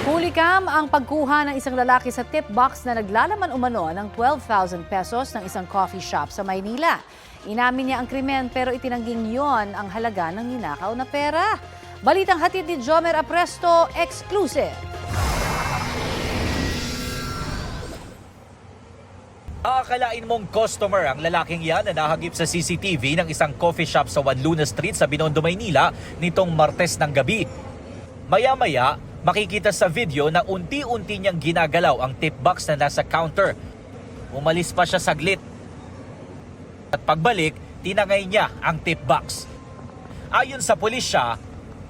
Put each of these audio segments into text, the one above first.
Hulikam ang pagkuha ng isang lalaki sa tip box na naglalaman umano ng 12,000 pesos ng isang coffee shop sa Maynila. Inamin niya ang krimen pero itinangging yon ang halaga ng ninakaw na pera. Balitang hatid ni Jomer Apresto, exclusive. Aakalain mong customer ang lalaking yan na nahagip sa CCTV ng isang coffee shop sa Juan Luna Street sa Binondo, Maynila nitong Martes ng gabi. Maya-maya, makikita sa video na unti-unti niyang ginagalaw ang tip box na nasa counter. Umalis pa siya saglit. At pagbalik, tinangay niya ang tip box. Ayon sa pulisya,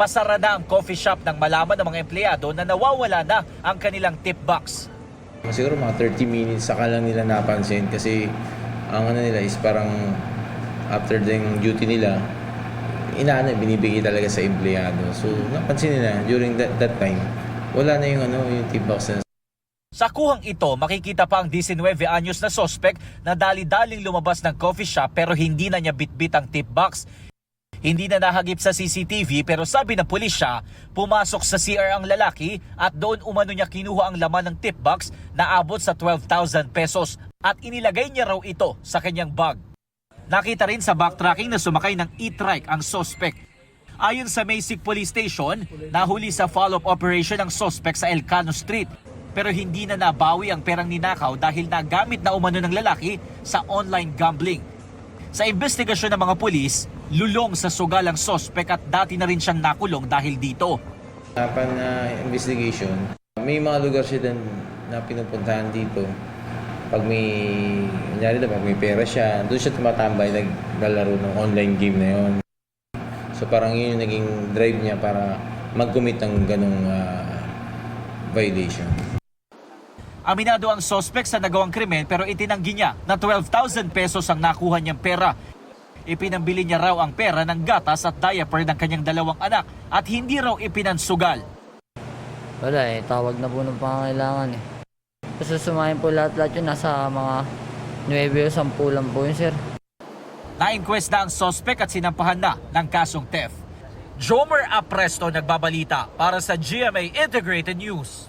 pasara na ang coffee shop nang malaman ng mga empleyado na nawawala na ang kanilang tip box. Siguro mga 30 minutes saka lang nila napansin kasi ang ano nila is parang after the duty nila, binibigay talaga sa empleyado. So napansin nila during that time, wala na yung tip box na. Sa kuhang ito, makikita pa ang 19 anyos na suspect na dali-daling lumabas ng coffee shop pero hindi na niya bitbit ang tip box. Hindi na nahagip sa CCTV pero sabi ng pulisya, pumasok sa CR ang lalaki at doon umano niya kinuha ang laman ng tip box na abot sa 12,000 pesos at inilagay niya raw ito sa kanyang bag. Nakita rin sa backtracking na sumakay ng e-trike ang suspect. Ayon sa Maysik Police Station, nahuli sa follow-up operation ang suspect sa Elcano Street. Pero hindi na nabawi ang perang ninakaw dahil nagamit na umano ng lalaki sa online gambling. Sa investigasyon ng mga pulis, lulong sa sugal ang suspect at dati na rin siyang nakulong dahil dito. Upon investigation, may mga lugar siya din na pinupuntahan dito. Pag may pera siya, doon siya tumatambay, naglalaro ng online game na yon. So parang yun yung naging drive niya para mag-commit ng ganong violation. Aminado ang suspect sa nagawang krimen pero itinanggi niya na 12,000 pesos ang nakuha niyang pera. Ipinambili niya raw ang pera ng gatas at diaper ng kanyang dalawang anak at hindi raw ipinansugal. Wala tawag na po ng pangangailangan Kasi sumayin po lahat-lahat yun, nasa mga 9 o 10 lang po yun, sir. Na-inquest na ang suspect at sinampahan na ng kasong theft. Jomer Apresto nagbabalita para sa GMA Integrated News.